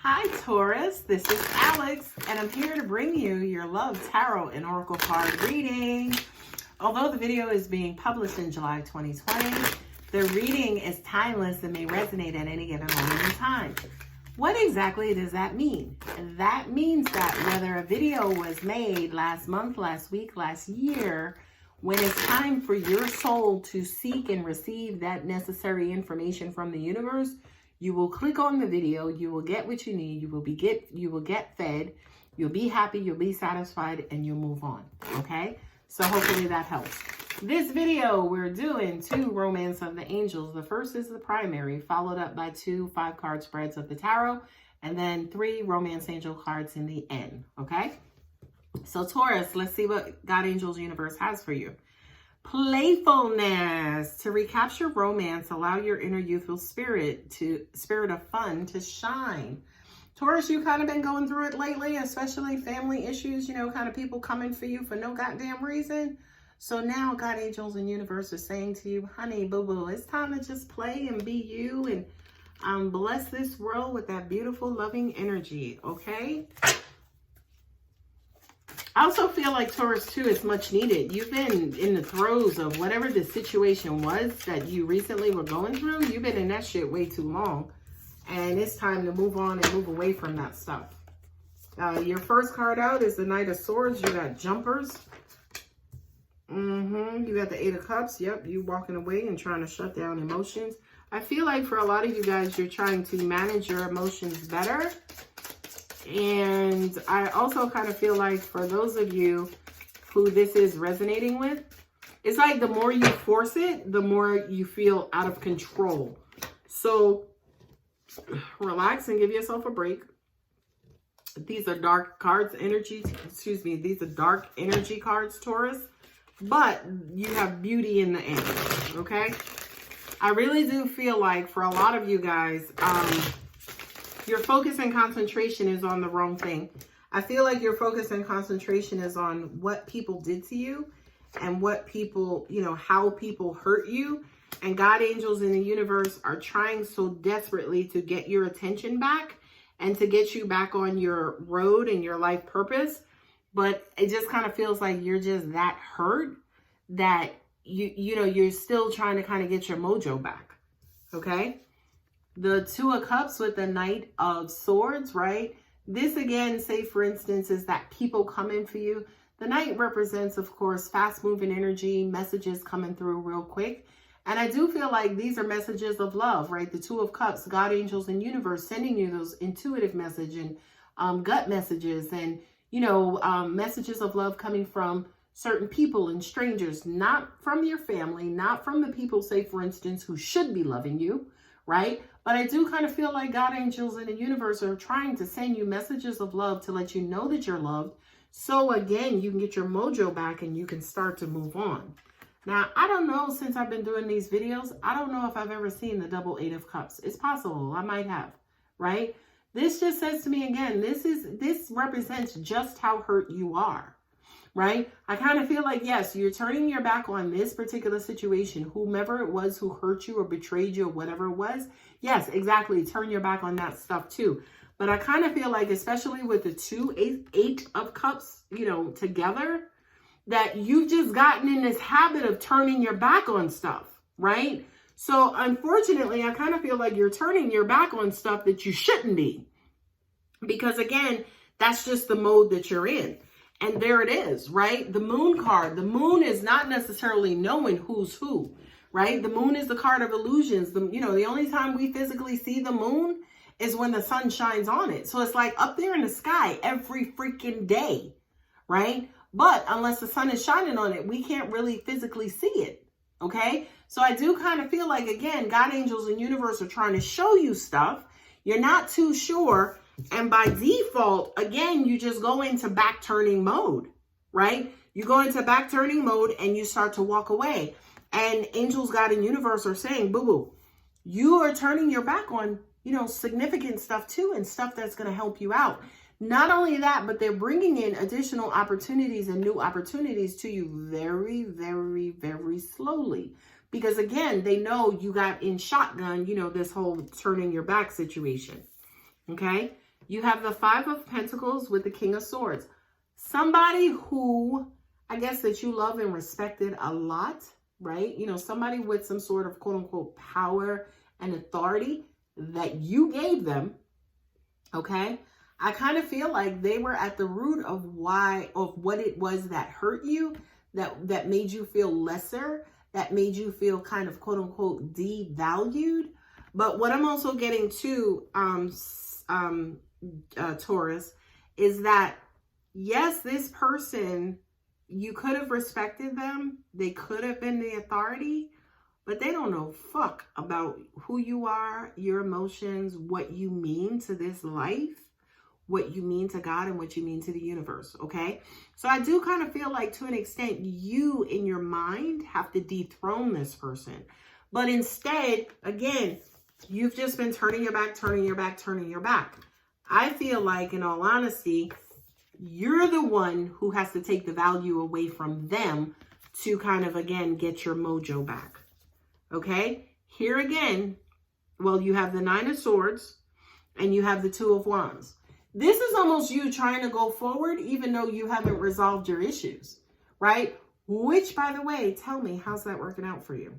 Hi Taurus, this is Alex, and I'm here to bring you your Love Tarot and Oracle card reading. Although the video is being published in July 2020, the reading is timeless and may resonate at any given moment in time. What exactly does that mean? That means that whether a video was made last month, last week, last year, when it's time for your soul to seek and receive that necessary information from the universe, you will click on the video, you will get what you need, you will get fed, you'll be happy, you'll be satisfied, and you'll move on, okay? So hopefully that helps. This video, we're doing 2 Romance of the Angels. The first is the primary, followed up by 2 5-card spreads of the tarot, and then 3 Romance Angel cards in the end, okay? So Taurus, let's see what God Angels Universe has for you. Playfulness. To recapture romance, allow your inner youthful spirit of fun to shine. Taurus, you kind of been going through it lately, especially family issues, kind of people coming for you for no goddamn reason. So now God Angels and Universe are saying to you, honey, boo-boo, it's time to just play and be you and bless this world with that beautiful, loving energy, okay? I also feel like Taurus too is much needed. You've been in the throes of whatever the situation was that you recently were going through. You've been in that shit way too long. And it's time to move on and move away from that stuff. Your first card out is the Knight of Swords. You got jumpers. You got the 8 of Cups. Yep, you walking away and trying to shut down emotions. I feel like for a lot of you guys, you're trying to manage your emotions better. And I also kind of feel like for those of you who this is resonating with, it's like the more you force it, the more you feel out of control. So relax and give yourself a break. These are dark cards, these are dark energy cards, Taurus, but you have beauty in the end, okay? I really do feel like for a lot of you guys, your focus and concentration is on the wrong thing. I feel like your focus and concentration is on what people did to you and what people, how people hurt you. And God Angels in the universe are trying so desperately to get your attention back and to get you back on your road and your life purpose. But it just kind of feels like you're just that hurt that you're still trying to kind of get your mojo back. Okay? The 2 of Cups with the Knight of Swords, right? This again, say for instance, is that people coming for you. The Knight represents, of course, fast-moving energy, messages coming through real quick. And I do feel like these are messages of love, right? The 2 of Cups, God Angels and Universe sending you those intuitive messages and gut messages and, messages of love coming from certain people and strangers, not from your family, not from the people, say for instance, who should be loving you, right? But I do kind of feel like God Angels in the universe are trying to send you messages of love to let you know that you're loved. So again, you can get your mojo back and you can start to move on. Now, I don't know, since I've been doing these videos, I don't know if I've ever seen the double 8 of Cups. It's possible, I might have, right? This just says to me again, this represents just how hurt you are. Right? I kind of feel like, yes, you're turning your back on this particular situation, whomever it was who hurt you or betrayed you or whatever it was. Yes, exactly. Turn your back on that stuff too. But I kind of feel like, especially with the 8 of Cups, together, that you've just gotten in this habit of turning your back on stuff, right? So unfortunately, I kind of feel like you're turning your back on stuff that you shouldn't be. Because again, that's just the mode that you're in. And there it is, right? The Moon card. The Moon is not necessarily knowing who's who, right? The Moon is the card of illusions. The only time we physically see the Moon is when the sun shines on it. So it's like up there in the sky every freaking day, right? But unless the sun is shining on it, we can't really physically see it, okay? So I do kind of feel like, again, God Angels and Universe are trying to show you stuff. You're not too sure. And by default, again, you just go into back turning mode, right? You go into back turning mode and you start to walk away. And Angels, God, and Universe are saying, boo-boo, you are turning your back on, significant stuff too, and stuff that's going to help you out. Not only that, but they're bringing in additional opportunities and new opportunities to you very, very, very slowly. Because again, they know you got in shotgun, this whole turning your back situation. Okay? You have the Five of Pentacles with the King of Swords. Somebody who, I guess, that you love and respected a lot, right? You know, somebody with some sort of quote unquote power and authority that you gave them, okay? I kind of feel like they were at the root of what it was that hurt you, that made you feel lesser, that made you feel kind of quote unquote devalued. But what I'm also getting to, Taurus, is that yes, this person, you could have respected them. They could have been the authority, but they don't know fuck about who you are, your emotions, what you mean to this life, what you mean to God, and what you mean to the universe, okay? So I do kind of feel like, to an extent, you in your mind have to dethrone this person. But instead, again, you've just been turning your back, turning your back, turning your back. I feel like, in all honesty, you're the one who has to take the value away from them to kind of, again, get your mojo back, okay? Here again, well, you have the Nine of Swords and you have the Two of Wands. This is almost you trying to go forward, even though you haven't resolved your issues, right? Which, by the way, tell me, how's that working out for you?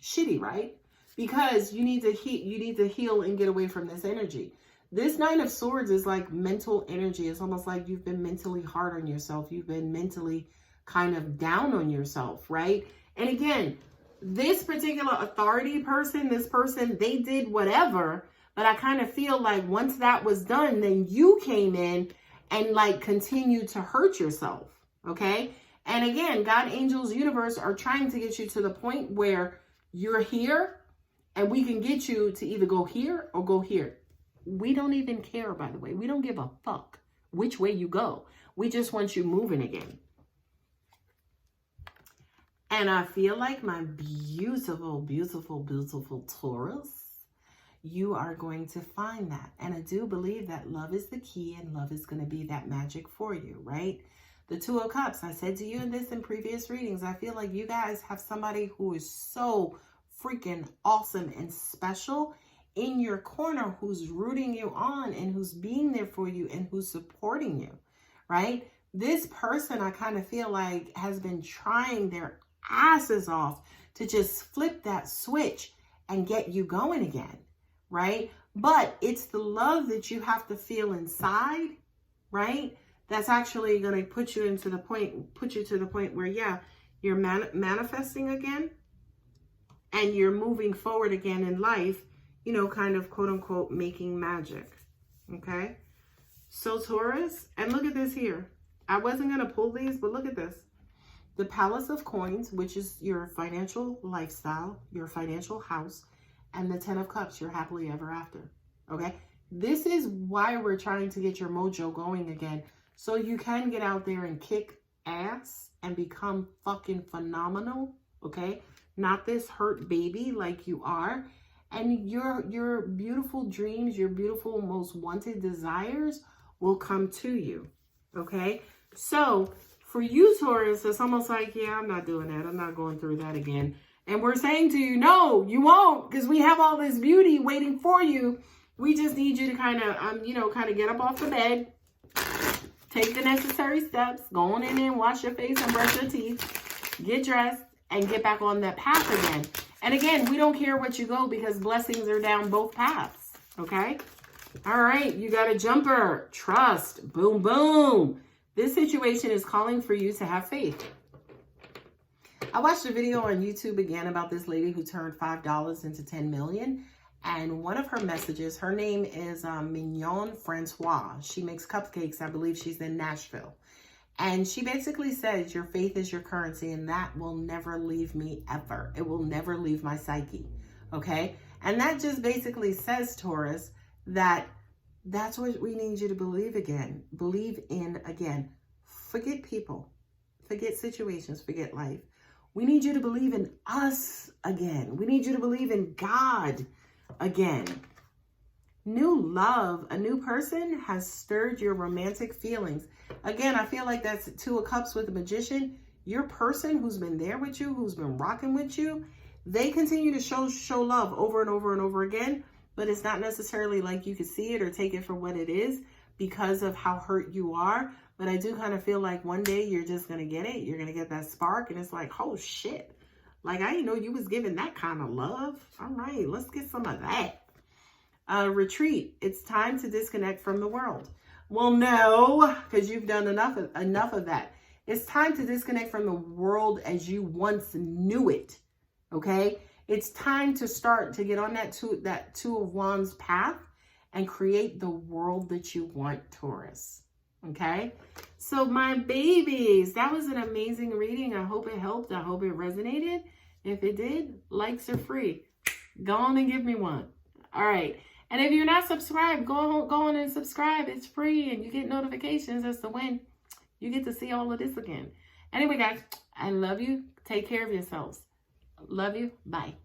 Shitty, right? Because you need to heal and get away from this energy. This Nine of Swords is like mental energy. It's almost like you've been mentally hard on yourself. You've been mentally kind of down on yourself, right? And again, this particular authority person, this person, they did whatever. But I kind of feel like once that was done, then you came in and like continued to hurt yourself, okay? And again, God, angels, universe are trying to get you to the point where you're here and we can get you to either go here or go here. We don't even care, by the way. We don't give a fuck which way you go. We just want you moving again. And I feel like, my beautiful, beautiful, beautiful Taurus, you are going to find that. And I do believe that love is the key, and love is going to be that magic for you, right? The Two of Cups, I said to you in previous readings, I feel like you guys have somebody who is so freaking awesome and special in your corner, who's rooting you on and who's being there for you and who's supporting you, right? This person, I kind of feel like, has been trying their asses off to just flip that switch and get you going again, right? But it's the love that you have to feel inside, right? That's actually going to put you to the point where, yeah, you're manifesting again and you're moving forward again in life, you know, kind of quote unquote making magic. Okay. So Taurus, and look at this here. I wasn't going to pull these, but look at this. The Palace of Coins, which is your financial lifestyle, your financial house, and the Ten of Cups, your happily ever after. Okay. This is why we're trying to get your mojo going again. So you can get out there and kick ass and become fucking phenomenal. Okay. Not this hurt baby like you are. And your beautiful dreams, your beautiful, most wanted desires will come to you. Okay. So for you, Taurus, it's almost like, yeah, I'm not doing that. I'm not going through that again. And we're saying to you, no, you won't, because we have all this beauty waiting for you. We just need you to kind of, kind of get up off the bed, take the necessary steps, go on in and wash your face and brush your teeth, get dressed, and get back on that path again. And again, we don't care what you go, because blessings are down both paths. Okay. All right. You got a jumper. Trust. Boom, boom. This situation is calling for you to have faith. I watched a video on YouTube again about this lady who turned $5 into 10 million. And one of her messages, her name is Mignon Francois. She makes cupcakes. I believe she's in Nashville. And she basically says, your faith is your currency, and that will never leave me ever. It will never leave my psyche. Okay. And that just basically says, Taurus, that that's what we need you to believe again. Believe in again. Forget people. Forget situations. Forget life. We need you to believe in us again. We need you to believe in God again. New love, a new person has stirred your romantic feelings. Again, I feel like that's Two of Cups with the Magician. Your person who's been there with you, who's been rocking with you, they continue to show love over and over and over again. but it's not necessarily like you can see it or take it for what it is because of how hurt you are. But I do kind of feel like one day you're just going to get it. You're going to get that spark, and it's like, oh shit. Like, I didn't know you was giving that kind of love. All right, let's get some of that. Retreat. It's time to disconnect from the world. Well, no, because you've done enough of that. It's time to disconnect from the world as you once knew it. Okay? It's time to start to get on that two of wands path and create the world that you want, Taurus. Okay? So my babies, that was an amazing reading. I hope it helped. I hope it resonated. If it did, likes are free. Go on and give me one. All right. And if you're not subscribed, go on and subscribe. It's free and you get notifications as to when you get to see all of this again. Anyway, guys, I love you. Take care of yourselves. Love you. Bye.